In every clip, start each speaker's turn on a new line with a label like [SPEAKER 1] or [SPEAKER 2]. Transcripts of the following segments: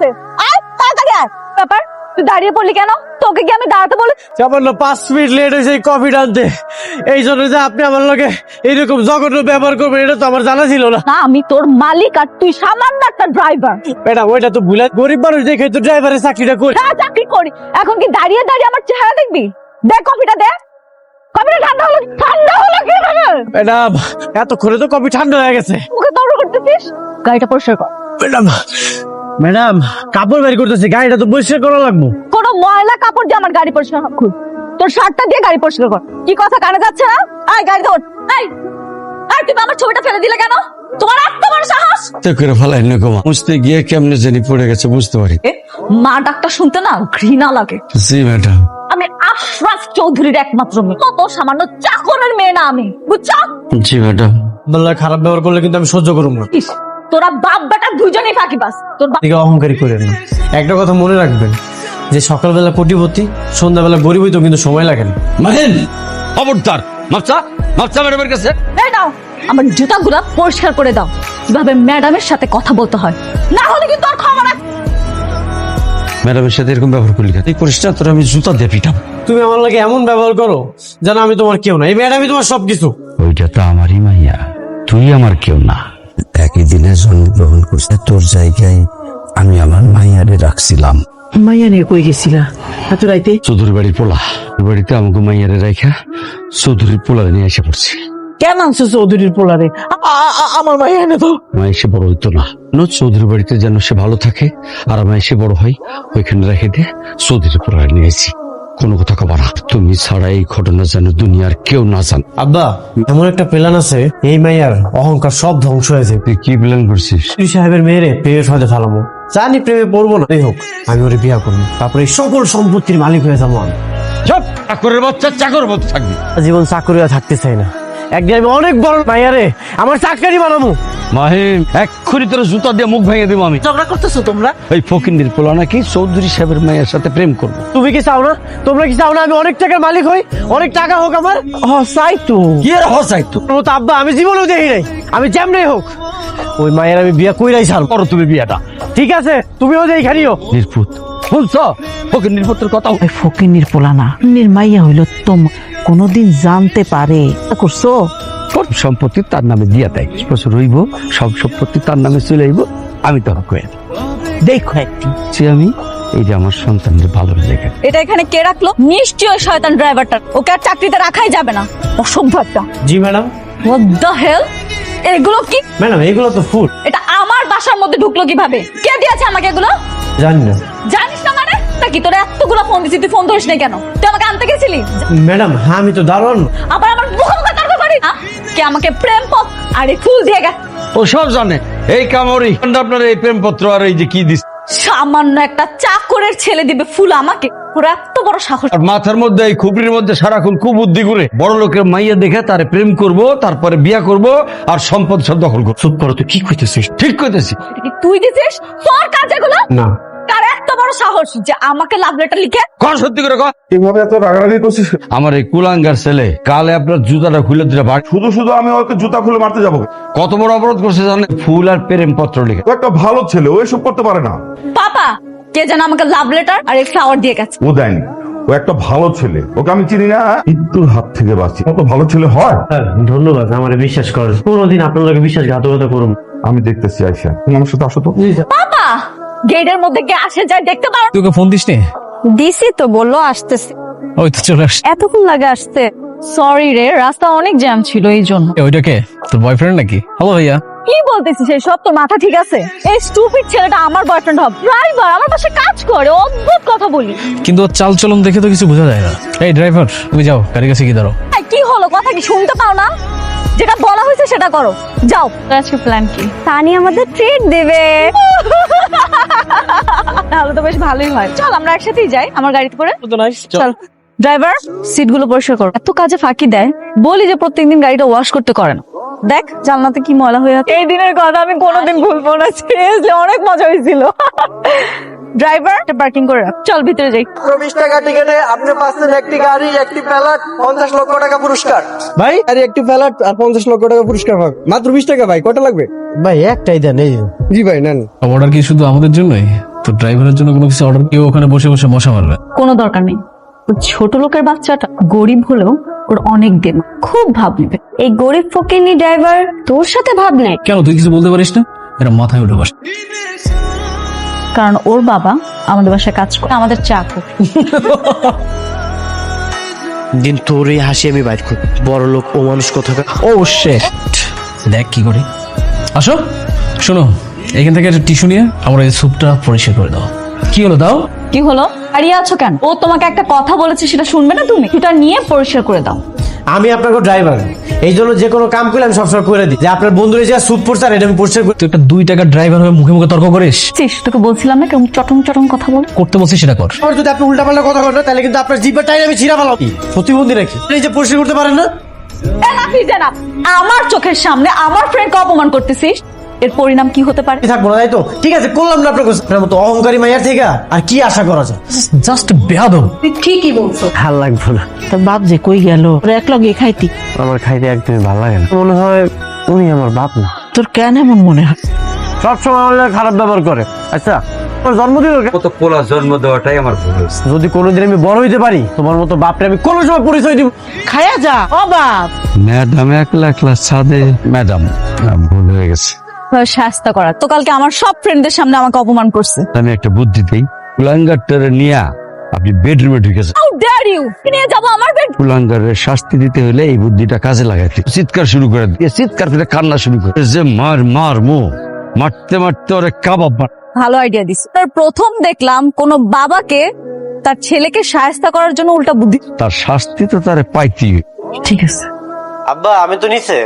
[SPEAKER 1] আছে। আয় তাড়াতাড়ি আয়। ব্যাপার তুই দাঁড়িয়ে পড়লি কেন? তোকে কি আমি দাঁড়াতে বলি?
[SPEAKER 2] সামান্য 5 মিনিট লেট হয়েছে এই কফি আনতে, এই জন্য যে আপনি আমার লগে এইরকম জঘন্য ব্যবহার করবেন এটা তো আমার জানা ছিল না।
[SPEAKER 1] না আমি তোর মালিক আর তুই সামান্য একটা ড্রাইভার।
[SPEAKER 2] ম্যাডাম ওইটা তো ভুলে, গরিব মানুষ দেখে তো ড্রাইভারের চাকরিটা করি।
[SPEAKER 1] হ্যাঁ চাকরি করি, এখন কি দাঁড়িয়ে দাঁড়িয়ে আমার চেহারা দেখবি? দেখ কফিটা দে। কফিটা ঠান্ডা হলো কিভাবে?
[SPEAKER 2] ম্যাডাম এতক্ষণে তো কফি ঠান্ডা হয়ে গেছে।
[SPEAKER 1] মুখে তরল করতেছিস, গাড়িটা পরিষ্কার কর।
[SPEAKER 2] ম্যাডাম ম্যাডাম কাপড় বের করতেছি, গাড়িটা তো পরিষ্কার করা লাগবে।
[SPEAKER 1] কোনো ময়লা কাপড় দিয়ে আমার গাড়ি পরিষ্কার কর। তোর শার্টটা দিয়ে গাড়ি পরিষ্কার কর। কি কথা কানে যাচ্ছে না? আয় গাড়ি ধর। এই এই তুমি আমার ছবিটা ফেলে দিলে কেন? তোমার এত বড় সাহস!
[SPEAKER 3] তো করে ফেলাই না গোমা, বুঝতে গিয়ে কেমনে জানি পড়ে গেছে বুঝতে পারি।
[SPEAKER 1] মা ডাকটা শুনতে না ঘৃণা লাগে।
[SPEAKER 3] জি ম্যাডাম।
[SPEAKER 1] আমি আশরাফ চৌধুরীর একমাত্র মেয়ে, তো সামান্য চাকরের মেয়ে না আমি, বুঝছো?
[SPEAKER 3] জি ম্যাডাম।
[SPEAKER 2] বললা খারাপ ব্যবহার করলে কিন্তু আমি সহ্য করব না।
[SPEAKER 1] ইস, তোরা বাপ বেটা দুইজনেই ফাঁকিবাজ। তোর বাপ
[SPEAKER 2] দিকে অহংকারী করেন না। একটা কথা মনে রাখবেন, যে সকালবেলা কোটিপতি সন্ধ্যাবেলা গরিব হইতো কিন্তু সময় লাগে না।
[SPEAKER 3] মাহিন খবরদার, মাপসা মাপসা ম্যাডামের কাছে।
[SPEAKER 1] এই নাও আমার জুতাগুলা পরিষ্কার করে দাও, কিভাবে ম্যাডামের সাথে কথা বলতে হয়, না হলে কিন্তু আর ক্ষমা না।
[SPEAKER 3] ম্যাডামের সাথে এরকম ব্যবহার করলি কেন? এই করিস না, তোর আমি জুতা দিয়ে পিটাম।
[SPEAKER 2] তুমি আমার লাগে এমন ব্যবহার করো যেন আমি তোমার কেউ না। এই ম্যাডামই তোমার সবকিছু।
[SPEAKER 3] ওইটা তো আমারই মাইয়া, তুই আমার কেউ না। একই দিনে জন্মগ্রহণ করছে, তোর জায়গায় আমি আমার মাইয়ারে রাখছিলাম।
[SPEAKER 4] মাইয়া নিয়ে কই গেছিলা এত রাইতে?
[SPEAKER 3] চৌধুরী বাড়ির পোলা, ওই বাড়িতে আমাকে মাইয়ারে রাখা চৌধুরীর পোলারে নিয়ে এসে পড়ছি।
[SPEAKER 4] কেন আনছো চৌধুরীর পোলারে? আমার মাইয়া এনে তো।
[SPEAKER 3] মা এসে বড় হইতো না, চৌধুরী বাড়িতে যেন সে ভালো থাকে আর আমি এসে বড় হয়, ওইখানে রেখে দিয়ে চৌধুরীর পোলারে নিয়েছি। কোনো কথা কবা না, তুমি ছাড়া এই ঘটনা যেন দুনিয়ার কেউ না জান।
[SPEAKER 2] আব্বা এমন একটা প্ল্যান আছে, এই মাইয়ার অহংকার সব ধ্বংস হয়েছে।
[SPEAKER 3] তুই কি প্ল্যান করছিস?
[SPEAKER 2] সাহেবের মেয়েরে প্রেমের ফাঁদে ফেলামো। জানি প্রেমে পড়বো না, এই হোক আমি ওরে বিয়া করবো, তারপরে এই সকল সম্পত্তির মালিক হয়ে যাবো আমি।
[SPEAKER 3] সব চাকরের বাচ্চা চাকর মতো থাকবি।
[SPEAKER 2] জীবন চাকরিয়া থাকতে চাই না, একদিন আমি অনেক বড় মাইয়ারে আমার চাকরি বানাবো।
[SPEAKER 3] মাহিম এক্ষুনি তোর জুতা দিয়ে মুখ ভেঙে দেবো আমি।
[SPEAKER 4] ঝগড়া করতেছো তোমরা?
[SPEAKER 3] ওই ফকিন্দির পোলা নাকি চৌধুরী সাহেবের মেয়ের সাথে প্রেম করবো।
[SPEAKER 2] তুমি কি চাও না? তোমরা কি চাও না আমি অনেক টাকার মালিক হই, অনেক টাকা হোক আমার?
[SPEAKER 4] চাই তো।
[SPEAKER 3] কি আর হসাই তো
[SPEAKER 2] তোর মতো আব্বা আমি জীবনেও দেখি নাই। আমি যেমনি হোক ওই মায়ের আমি বিয়া কইরাই ছাড়বো।
[SPEAKER 3] করো তুমি বিয়াটা।
[SPEAKER 2] ঠিক আছে তুমিও যে এইখানেও
[SPEAKER 3] নির্পুত শুনছ ফকির নির্পুতের কথা।
[SPEAKER 4] ওই ফকিন্নির পোলা না, মাইয়া হইলো তোম কোনদিন জানতে পারে করছো?
[SPEAKER 3] তোর সম্পত্তি তার নামে দিয়া দেয়, বছর রইব সব সম্পত্তি তার নামে চলে আইব। আমি তো কয়ে
[SPEAKER 4] দেখো একদিন
[SPEAKER 3] সে আমি এই যে আমার সন্তানের ভালো লেগে।
[SPEAKER 1] এটা এখানে কে রাখলো? নিশ্চয়ই শয়তান ড্রাইভারটা। ওকে আর চাকরিতে রাখাই যাবে না, অসভ্য একটা।
[SPEAKER 2] জি ম্যাডাম।
[SPEAKER 1] What the hell? এগুলো কি?
[SPEAKER 2] ম্যাডাম এগুলো তো ফুড।
[SPEAKER 1] এটা আমার বাসার মধ্যে ঢুকলো কিভাবে? কে দিয়েছে আমাকে এগুলো?
[SPEAKER 2] জানি না
[SPEAKER 1] জানিস না মানে? নাকি তোর এতগুলো ফোন দিছি, তুই ফোন ধরিস না কেন? তুই আমাকে আনতে গেছিলি?
[SPEAKER 2] ম্যাডাম হ্যাঁ আমি তো দারুণ।
[SPEAKER 1] আবার আমার মুখে তর্ক করিস? কে আমাকে প্রেম পত্র আর এই ফুল দিয়ে গেছে?
[SPEAKER 3] ও সব জানে এই কামড়ি আপনার এই প্রেমপত্র আর এই যে কি দিস।
[SPEAKER 1] সামান্য একটা চাকরের ছেলে দিবে ফুল আমাকে? ওর এত বড় সাহস!
[SPEAKER 3] আর মাথার মধ্যে এই খুপড়ির মধ্যে সারাক্ষণ খুব বুদ্ধি করে বড় লোকের মাইয়া দেখে তারে প্রেম করব, তারপরে বিয়া করব আর সম্পদ সব দখল করব।
[SPEAKER 2] চুপ করো, তুই কি কইতেছিস?
[SPEAKER 3] ঠিক কইতেছি।
[SPEAKER 1] এটা কি তুই দিছিস? তোর কাজ এগুলো?
[SPEAKER 2] না
[SPEAKER 1] কার এত বড় সাহস যে আমাকে লাভ লেটার লিখে?
[SPEAKER 3] কর সত্যি করে কর।
[SPEAKER 5] এভাবে এত রাগারাগি করছিস?
[SPEAKER 3] আমার এই কুলাঙ্গার ছেলে কালে আপনার জুতাটা খুলে দিলে ভাই
[SPEAKER 5] শুধু শুধু আমি ওকে জুতা খুলে মারতে যাবো?
[SPEAKER 3] কত বড় অপরাধ করছে জানেন? ফুল আর প্রেম পত্র লিখে।
[SPEAKER 5] ও একটা ভালো ছেলে, ও এসব করতে পারে না।
[SPEAKER 1] পাপা কে যেন আমাকে লাভ লেটার আর এই ফ্লাওয়ার দিয়ে গেছে।
[SPEAKER 5] ও দেয়নি, ও একটা ভালো ছেলে, ওকে আমি চিনি না। মৃত্যুর হাত থেকে বাঁচি, কত ভালো ছেলে হয়।
[SPEAKER 2] স্যার ধন্যবাদ, আমার বিশ্বাস করেন। কোনোদিন আপনার লোকে বিশ্বাসঘাতকতা করুন।
[SPEAKER 5] আমি দেখতেছি আয়শা, তুমি আমার সাথে আসো তো।
[SPEAKER 1] পাপা গেটের মধ্যে কে আসে যায় দেখতে পারো?
[SPEAKER 6] তোকে ফোন দিস নি?
[SPEAKER 1] দিছি তো, বললো আসতেছে।
[SPEAKER 6] ওই তো চলে আসছে।
[SPEAKER 1] এতক্ষণ লাগে আসতে? সরি রে, রাস্তা অনেক জ্যাম ছিল এই জন্য।
[SPEAKER 6] ওইটা কে, তোর বয়ফ্রেন্ড নাকি? হ্যালো ভাইয়া।
[SPEAKER 1] কি বলতেছিস এসব? তোর মাথা ঠিক আছে? এই স্টুপিড ছেলেটা আমার বয়ফ্রেন্ড হবে? ড্রাইভার, আমার পাশে কাজ করে, অদ্ভুত কথা বলি।
[SPEAKER 6] কিন্তু ওর চাল চলন দেখে তো কিছু বোঝা যায় না। এই ড্রাইভার তুমি যাও, গাড়ির কাছে গিয়ে দাঁড়াও।
[SPEAKER 1] এই, কি হলো? কথা কি শুনতে পাও না? যেটা বলা হয়েছে সেটা করো, যাও। আজকে প্ল্যান কি? তানি আমাদের ট্রিট দেবে। তাহলে তো বেশ ভালোই হয়। চল আমরা একসাথেই যাই আমার গাড়িতে করে। চল ড্রাইভার, সিটগুলো পরিষ্কার করো। এত কাজে ফাঁকি দেয়, বলি যে প্রত্যেকদিন গাড়িটা ওয়াশ করতে করে না। দেখ জানলাতে কি ময়লা হয়ে আছে। এই দিনের কথা আমি কোনোদিন ভুলবো না, সিরিয়াসলি অনেক মজা হয়েছিল। ড্রাইভার পার্কিং করে রাখ, চল ভিতরে যাই।
[SPEAKER 7] 20 টাকা টিকেটে আপনি পাচ্ছেন একটি গাড়ি, একটি প্যালেট, 50 লক্ষ টাকা পুরস্কার।
[SPEAKER 2] ভাই
[SPEAKER 7] আর একটি প্যালেট আর 50 লক্ষ টাকা পুরস্কার পাবেন। মাত্র 20 টাকা ভাই, কটা লাগবে?
[SPEAKER 2] ভাই একটাই দেন। এই
[SPEAKER 7] জি ভাই নেন।
[SPEAKER 6] অর্ডার কি শুধু আমাদের জন্যই? তো ড্রাইভারের জন্য কোনো কিছু অর্ডার, কেউ ওখানে বসে বসে মশা মারবে।
[SPEAKER 1] কোনো দরকার নেই। ওই ছোট লোকের বাচ্চাটা গরিব হলেও ওর অনেক দিন খুব ভাব নেবে। এই গরিব ফকিরনি ড্রাইভার তোর সাথে ভাব নেয়
[SPEAKER 6] কেন, তুই কিছু বলতে পারিস না? এটা মাথায় উঠে বসে।
[SPEAKER 1] কারণ ওর বাবা আমাদের বাসায় কাজ করে, আমাদের চাকর।
[SPEAKER 2] দিন তোর এই হাসি আমি বাইর করি, বড় লোক ও মানুষ কোথাকার।
[SPEAKER 6] ও শিট, দেখ কি করি। আসো, শোনো, এখান থেকে একটা টিস্যু নিয়ে আমরা এই স্যুপটা পরিষ্কার করে দাও। কি হলো, দাও।
[SPEAKER 1] কি হলো, দাঁড়িয়ে আছো কেন? ও তোমাকে একটা কথা বলেছে, সেটা শুনবে না তুমি? সেটা নিয়ে পরিষ্কার করে দাও।
[SPEAKER 2] আমি আপনাকে ড্রাইভার, এই জন্য যে কোনো কাম করলে আমি সবসময় করে দিই। যে আপনার বন্ধুরা যে সুদ পড়ছে আর এটা আমি পরিষ্কার করি।
[SPEAKER 6] তুই একটা 2 টাকার ড্রাইভার হয়ে মুখে মুখে তর্ক করিস।
[SPEAKER 1] তোকে বলছিলাম না কেমন চটং চটং কথা বল।
[SPEAKER 6] করতে বলছিস সেটা কর।
[SPEAKER 2] আর যদি আপনি উল্টাপাল্টা কথা বলেন তাহলে কিন্তু আপনার জিব্বার টাইম আমি ছিঁড়া ফেলাম। প্রতিবন্ধী নাকি এই যে পরিষ্কার করতে পারেন না?
[SPEAKER 1] আমার চোখের সামনে আমার ফ্রেন্ডকে অপমান করতেছিস, এর পরিণাম কি হতে পারে?
[SPEAKER 2] থাকবো না, তাই তো? ঠিক আছে, করলাম না আপনার কাছে। আপনার মতো অহংকারী মাইয়ার থেকে আর কি আশা করা যায়?
[SPEAKER 6] জাস্ট বেয়াদব।
[SPEAKER 1] তুই ঠিকই বলছো।
[SPEAKER 2] ভাল লাগবো না,
[SPEAKER 4] তোর বাপ যে কই গেল, ওরা এক লগে খাইতি।
[SPEAKER 2] আমার খাইতে একদমই ভালো লাগে না। মনে হয় উনি আমার বাপ না।
[SPEAKER 4] তোর কেন এমন মনে হয়?
[SPEAKER 2] সবসময় আমার লাগে খারাপ ব্যবহার করে। আচ্ছা, আমার জন্মদিন
[SPEAKER 3] কত পোলা জন্ম দেওয়াটাই আমার ভুল হয়েছে।
[SPEAKER 2] যদি কোনোদিন আমি বড় হইতে পারি, তোমার মতো বাপরে আমি কোনো সময় পরিচয় দিব।
[SPEAKER 4] খায়া যা ও বাপ।
[SPEAKER 3] ম্যাডাম একলা একলা ছাদে। ম্যাডাম, ভুল হয়ে গেছে।
[SPEAKER 1] শাস্তা করা তো কালকে আমার সব ফ্রেন্ডদের সামনে আমাকে অপমান করছে।
[SPEAKER 3] আমি একটা বুদ্ধি দিই, কুলাঙ্গারটারে নিয়ে আপনি বেডরুমে ঢুকেছেন।
[SPEAKER 1] হাউ ডেয়ার ইউ, নিয়ে যাবো আমার বেড।
[SPEAKER 3] কুলাঙ্গারের শাস্তি দিতে হলে এই বুদ্ধিটা কাজে লাগাইতে চিৎকার শুরু করে দিয়ে চিৎকার করে কান্না শুরু করে যে মার মার মো মারতে মারতে ওরে কাবাব মার।
[SPEAKER 1] ভালো আইডিয়া দিস। তার প্রথম দেখলাম কোন বাবাকে তার ছেলেকে শায়েস্তা করার জন্য উল্টা বুদ্ধি।
[SPEAKER 3] তার শাস্তি তো তারে পাইতেই।
[SPEAKER 1] ঠিক আছে
[SPEAKER 2] আব্বা, আমি তো নিচে।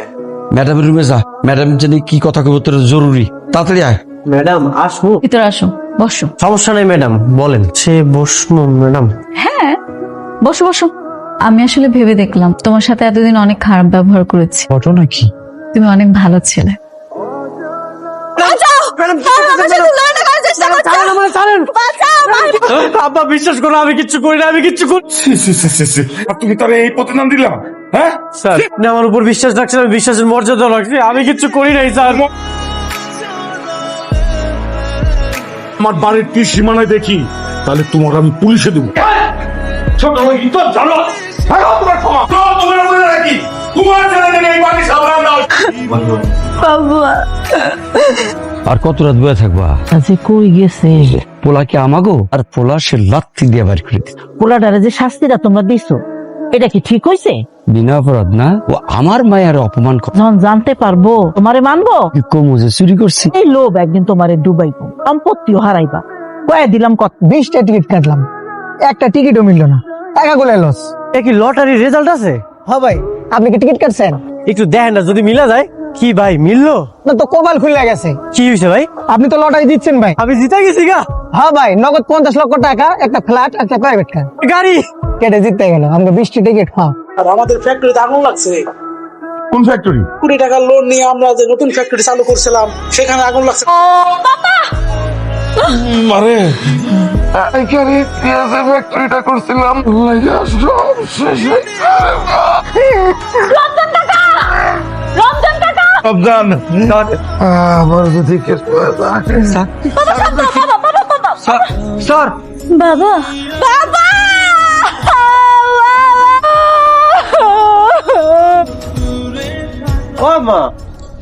[SPEAKER 3] ম্যাডামের রুমে যা, ম্যাডাম জানি কি কথা কব তোর জরুরি, তাড়াতাড়ি আয়।
[SPEAKER 2] ম্যাডাম আসবো?
[SPEAKER 1] ভিতরে আসো, বসো।
[SPEAKER 2] সমস্যা নেই ম্যাডাম, বলেন। সে বসবো ম্যাডাম?
[SPEAKER 1] হ্যাঁ বসো বসো। আমি আসলে ভেবে দেখলাম তোমার সাথে এতদিন অনেক খারাপ ব্যবহার করেছি।
[SPEAKER 3] ঘটনা কি?
[SPEAKER 1] তুমি অনেক ভালো ছেলে।
[SPEAKER 2] আব্বা বিশ্বাস করো, আমি কিচ্ছু করি না, আমি কিচ্ছু করি।
[SPEAKER 5] আর তুমি তার এই প্রতিদান দিলাম? হ্যাঁ
[SPEAKER 2] স্যার, আপনি আমার উপর বিশ্বাস রাখছেন, আমি বিশ্বাসের মর্যাদা রাখছি। আমি কিচ্ছু করি নাই স্যার।
[SPEAKER 5] আমার বাড়ির কি সীমানায় দেখি, তাহলে তোমার আমি পুলিশে দেবো। ছোট ভাই, তো জানো তোমার ক্ষমা তোমার মনে রাখি, তোমার ছেলে থেকে এই বাড়ি সামলান না।
[SPEAKER 3] আর কত রাত বয়ে থাকবা?
[SPEAKER 4] যে কই গেছে?
[SPEAKER 3] পোলা কি আমাগো? আর পোলা সে লাত্তি দিয়ে বাড়ি করে দিত।
[SPEAKER 4] পোলাটারে যে শাস্তিটা তোমরা দিছো, এটা কি ঠিক হইছে?
[SPEAKER 3] বিনা অপরাধ না, ও আমার মায়ের অপমান করে।
[SPEAKER 4] যখন জানতে পারবো তোমারে মানবো।
[SPEAKER 3] কমু যে চুরি করছি।
[SPEAKER 4] এই লোভ একদিন তোমারে ডুবাইবো, সম্পত্তিও হারাইবা। কয়ে দিলাম কত?
[SPEAKER 8] 20টা টিকিট কাটলাম, একটা টিকিটও মিলল না, টাকা গুলো লস।
[SPEAKER 2] এ কি লটারির রেজাল্ট আছে?
[SPEAKER 8] হ্যাঁ ভাই, আপনি কি টিকিট কাটছেন?
[SPEAKER 2] একটু দেখেন না, যদি মিলা যায়। কি ভাই, মিললো?
[SPEAKER 8] না তো কপাল খুলে গেছে।
[SPEAKER 2] কি হয়েছে ভাই?
[SPEAKER 8] আপনি তো লটারি দিচ্ছেন ভাই।
[SPEAKER 2] আমি জিতে গেছি গা।
[SPEAKER 8] হ্যাঁ ভাই, নগদ 50 লক্ষ টাকা, একটা ফ্ল্যাট, একটা প্রাইভেট কার
[SPEAKER 2] গাড়ি
[SPEAKER 8] কেটে জিততে গেল। আমাকে 20টি টিকিট। হ্যাঁ,
[SPEAKER 9] আর আমাদের ফ্যাক্টরিতে আগুন লাগছে।
[SPEAKER 5] কোন ফ্যাক্টরি?
[SPEAKER 9] 20 টাকার লোন নিয়ে আমরা যে নতুন ফ্যাক্টরি চালু করছিলাম, সেখানে আগুন লাগছে।
[SPEAKER 5] মারে এখানে পেঁয়াজের ফ্যাক্টরিটা করছিলাম, সব শেষ হয়ে সাবধান। আমার যদি
[SPEAKER 2] স্যার,
[SPEAKER 1] বাবা বাবা
[SPEAKER 2] ও মা,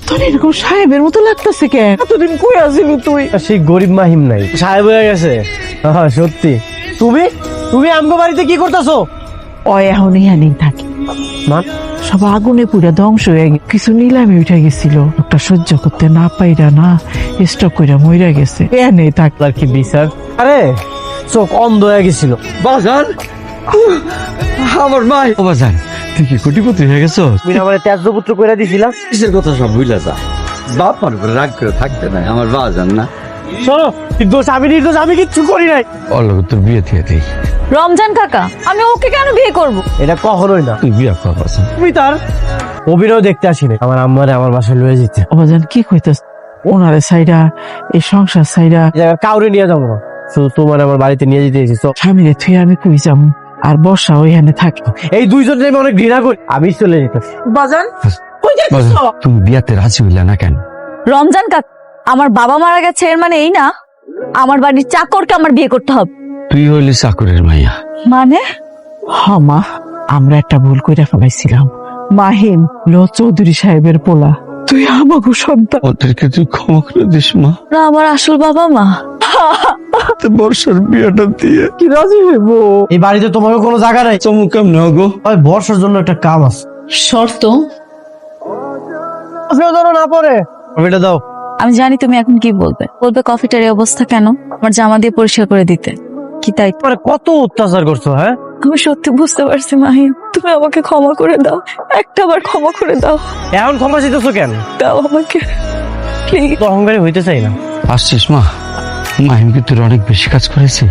[SPEAKER 4] তোর এরকম সাহেবের মতো লাগতেছে কেন? এতদিন কই আসিলি তুই?
[SPEAKER 2] সেই গরিব মাহিম নাই, সাহেব হয়ে গেছে। হ্যাঁ সত্যি। তুমি তুমি আমগো বাড়িতে কি করতেছো?
[SPEAKER 4] ও এখন ইহানি থাকে,
[SPEAKER 2] মান
[SPEAKER 4] সব আগুনে পুরা ধ্বংস হয়ে গেছে। কিছু নিলামে উঠে গেছিল, একটা সহ্য করতে না পাইরা না স্টক কইরা মইরা গেছে। এনে থাক।
[SPEAKER 2] আর কি বিচার? আরে চোখ অন্ধ হয়ে গেছিল।
[SPEAKER 3] বাজান, আমার মাই। ও বাজান, তুই কি কোটিপতি হয়ে গেছো?
[SPEAKER 2] তুমি আমার ত্যাজ্যপুত্র কইরা দিছিলা।
[SPEAKER 3] কিসের কথা সব ভুলে যা। বাপ মার উপরে রাগ করে থাকতে নাই, আমার বাজান না।
[SPEAKER 2] শোনো, দোষ আমি নির্দোষ, আমি কিচ্ছু করি নাই।
[SPEAKER 3] অল্প তোর বিয়ে থেকে দেই।
[SPEAKER 1] রমজান কাকা, আমি ওকে কেন বিয়ে করব?
[SPEAKER 2] এটা কখনোই না।
[SPEAKER 3] তুই বিয়ে কর বাজান।
[SPEAKER 2] তুমি তার অভিনয় দেখতে আসিনি। আমার আম্মারে আমার বাসায় লয়ে যেতে।
[SPEAKER 4] অবাজান কি কইতাস? ওনারে সাইডা, এই সংসার সাইডা
[SPEAKER 2] এই জায়গায় কাউরে নিয়ে যাবো না, শুধু তোমার আমার বাড়িতে নিয়ে যেতে এসেছি।
[SPEAKER 4] স্বামীরে থুই আমি কই যাবো? আর বর্ষা ওইখানে থাকবো।
[SPEAKER 2] এই দুইজনে আমি অনেক ঘৃণা করি, আমি চলে যেতেছি।
[SPEAKER 4] বাজান কই যাচ্ছ?
[SPEAKER 3] বাজান, তুমি বিয়াতে রাজি হইলে না কেন?
[SPEAKER 1] রমজান কাকা, আমার বাবা মারা গেছে এর মানে এই না আমার বাড়ির চাকরকে আমার বিয়ে করতে হবে।
[SPEAKER 3] তুই হইলি চাকরের মাইয়া।
[SPEAKER 1] মানে
[SPEAKER 4] মা আমরা একটা ভুল কইরা ফেলাইছিলাম। মাহিন চৌধুরী সাহেবের পোলা, তুই আমাকে সন্তান।
[SPEAKER 3] ওদেরকে তুই ক্ষমা করে দিস মা।
[SPEAKER 1] ওরা আমার আসল বাবা মা।
[SPEAKER 3] বর্ষার বিয়েটা দিয়ে
[SPEAKER 4] কি রাজি হইব?
[SPEAKER 2] এই বাড়িতে তোমাকে কোনো জায়গা নাই।
[SPEAKER 3] চমু কেমনে গো?
[SPEAKER 2] ওই বর্ষার জন্য একটা কাম আছে।
[SPEAKER 1] শর্ত,
[SPEAKER 2] আপনিও যেন না পড়ে। কফিটা দাও।
[SPEAKER 1] আমি জানি তুমি এখন কি বলবে। বলবে কফিটার এই অবস্থা কেন, আমার জামা দিয়ে পরিষ্কার করে দিতে। কি তাই?
[SPEAKER 2] মানে কত অত্যাচার করছো, হ্যাঁ?
[SPEAKER 1] আমি সত্যি বুঝতে পারছি মাহিন, তুমি আমাকে ক্ষমা করে দাও, একটা বার ক্ষমা করে দাও।
[SPEAKER 2] এখন ক্ষমা চাইতেছো কেন?
[SPEAKER 1] দাও আমাকে প্লিজ।
[SPEAKER 2] তো অহংকারী হইতে চাই না।
[SPEAKER 3] আসছিস মা? মাহিম কি তোর অনেক বেশি কাজ করেছে?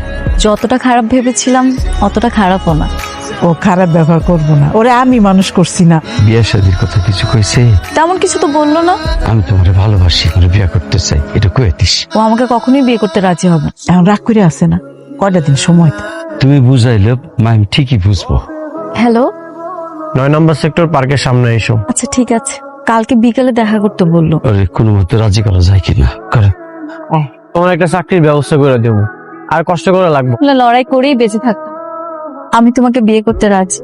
[SPEAKER 1] যতটা খারাপ ভেবেছিলাম অতটা খারাপও না।
[SPEAKER 4] ও খারাপ ব্যবহার করবো না, ওরে আমি মানুষ করছি না।
[SPEAKER 3] বিয়ে শাদীর কথা কিছু কইছে?
[SPEAKER 1] তেমন কিছু তো বললো না।
[SPEAKER 3] আমি তোমার ভালোবাসি, আমার বিয়ে করতে চাই, এটা কয়ে দিস।
[SPEAKER 1] ও আমাকে কখনোই বিয়ে করতে রাজি হবে না।
[SPEAKER 4] এখন রাগ করে আছে না, কয়টা দিন সময় তো।
[SPEAKER 3] তুমি বুঝাইলে মাহিম ঠিকই বুঝবো।
[SPEAKER 1] হ্যালো,
[SPEAKER 2] 9 নম্বর সেক্টর পার্কের সামনে এসো।
[SPEAKER 1] আচ্ছা ঠিক আছে, কালকে বিকেলে দেখা করতে বললো।
[SPEAKER 3] আরে কোনো মতে রাজি করা যায় কিনা করে।
[SPEAKER 2] তোমার একটা চাকরির ব্যবস্থা করে দেবো, আর কষ্ট করে লাগবে।
[SPEAKER 1] লড়াই করেই বেঁচে থাকতাম। আমি তোমাকে বিয়ে করতে রাজি।